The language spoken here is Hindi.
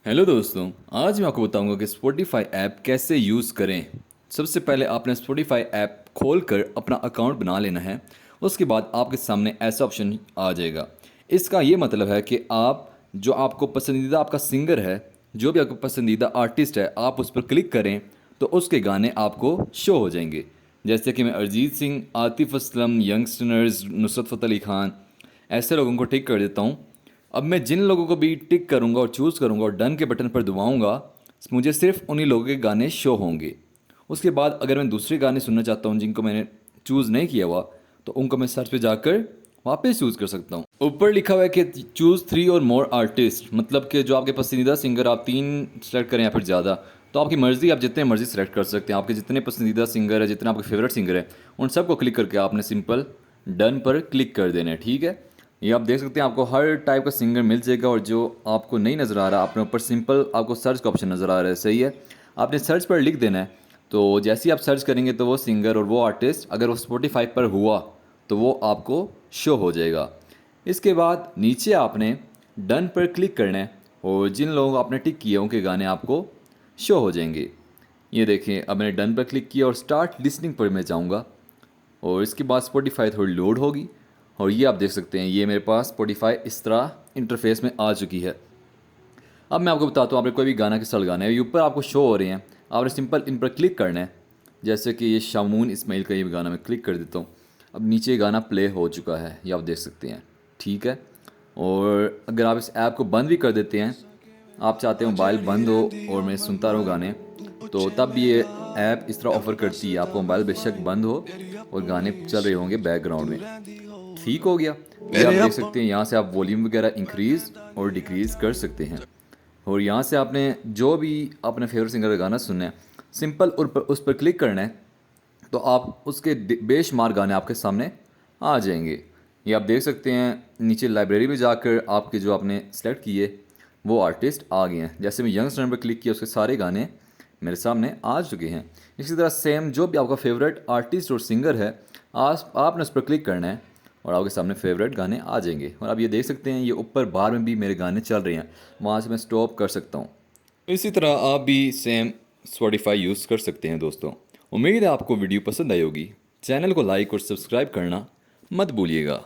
हेलो दोस्तों, आज मैं आपको बताऊंगा कि Spotify ऐप कैसे यूज़ करें। सबसे पहले आपने Spotify ऐप खोलकर अपना अकाउंट बना लेना है। उसके बाद आपके सामने ऐसा ऑप्शन आ जाएगा। इसका ये मतलब है कि आप जो आपको पसंदीदा आपका सिंगर है, जो भी आपका पसंदीदा आर्टिस्ट है, आप उस पर क्लिक करें तो उसके गाने आपको शो हो जाएंगे। जैसे कि मैं अरिजीत सिंह, आतिफ असलम, यंगस्टर्स, नुसरत फ़तेह अली खान, ऐसे लोगों को टिक कर देता हूँ। अब मैं जिन लोगों को भी टिक करूंगा और चूज़ करूंगा और डन के बटन पर दबाऊंगा, मुझे सिर्फ उन्हीं लोगों के गाने शो होंगे। उसके बाद अगर मैं दूसरे गाने सुनना चाहता हूँ जिनको मैंने चूज़ नहीं किया हुआ, तो उनको मैं सर्च पे जाकर वापस चूज़ कर सकता हूँ। ऊपर लिखा हुआ है कि चूज़ 3 और मोर आर्टिस्ट, मतलब कि जो आपके पसंदीदा सिंगर, आप 3 सेलेक्ट करें या फिर ज़्यादा, तो आपकी मर्ज़ी, आप जितने मर्ज़ी सेलेक्ट कर सकते हैं। आपके जितने पसंदीदा सिंगर है, जितने आपके फेवरेट सिंगर है, उन सबको क्लिक करके आपने सिंपल डन पर क्लिक कर देना है। ठीक है, ये आप देख सकते हैं, आपको हर टाइप का सिंगर मिल जाएगा। और जो आपको नहीं नज़र आ रहा, अपने ऊपर सिंपल आपको सर्च का ऑप्शन नज़र आ रहा है, सही है। आपने सर्च पर लिख देना है, तो जैसे ही आप सर्च करेंगे तो वो सिंगर और वो आर्टिस्ट अगर वो स्पॉटिफाई पर हुआ तो वो आपको शो हो जाएगा। इसके बाद नीचे आपने डन पर क्लिक करना है और जिन लोगों को आपने टिक किया उनके गाने आपको शो हो जाएंगे। ये देखें, अब मैंने डन पर क्लिक किया और स्टार्ट लिसनिंग पर मैं जाऊँगा और इसके बाद स्पॉटिफाई थोड़ी लोड होगी। और ये आप देख सकते हैं, ये मेरे पास स्पॉटिफाई इस तरह इंटरफेस में आ चुकी है। अब मैं आपको बताता हूँ, आपने कोई भी गाना किस तरह लगाना है। ये ऊपर आपको शो हो रहे हैं, आपने सिंपल इन पर क्लिक करना है। जैसे कि ये शामून इस्माइल का ये गाना मैं क्लिक कर देता हूँ। अब नीचे ये गाना प्ले हो चुका है, ये आप देख सकते हैं। ठीक है, और अगर आप इस ऐप को बंद भी कर देते हैं, आप चाहते हो मोबाइल बंद हो और मैं सुनता रहूँ गाने, तो तब भी ये ऐप इस तरह ऑफ़र करती है। आपको मोबाइल बेशक बंद हो और गाने चल रहे होंगे बैकग्राउंड में। ठीक हो गया। ये आप देख सकते हैं, यहाँ से आप वॉल्यूम वगैरह इंक्रीज़ और डिक्रीज़ कर सकते हैं। और यहाँ से आपने जो भी अपने फेवरेट सिंगर का गाना सुनना है, सिंपल उस पर क्लिक करना है, तो आप उसके बेशुमार गाने आपके सामने आ जाएंगे। ये आप देख सकते हैं, नीचे लाइब्रेरी में जाकर आपके जो आपने सेलेक्ट किए वो आर्टिस्ट आ गए हैं। जैसे मैं यंगस्टर पर क्लिक किया, उसके सारे गाने मेरे सामने आ चुके हैं। इसी तरह सेम जो भी आपका फेवरेट आर्टिस्ट और सिंगर है, आज आपने उस पर क्लिक करना है और आपके सामने फेवरेट गाने आ जाएंगे। और आप ये देख सकते हैं, ये ऊपर बार में भी मेरे गाने चल रहे हैं, वहाँ से मैं स्टॉप कर सकता हूँ। इसी तरह आप भी सेम स्पॉटिफाई यूज़ कर सकते हैं दोस्तों। उम्मीद है आपको वीडियो पसंद आई होगी। चैनल को लाइक और सब्सक्राइब करना मत भूलिएगा।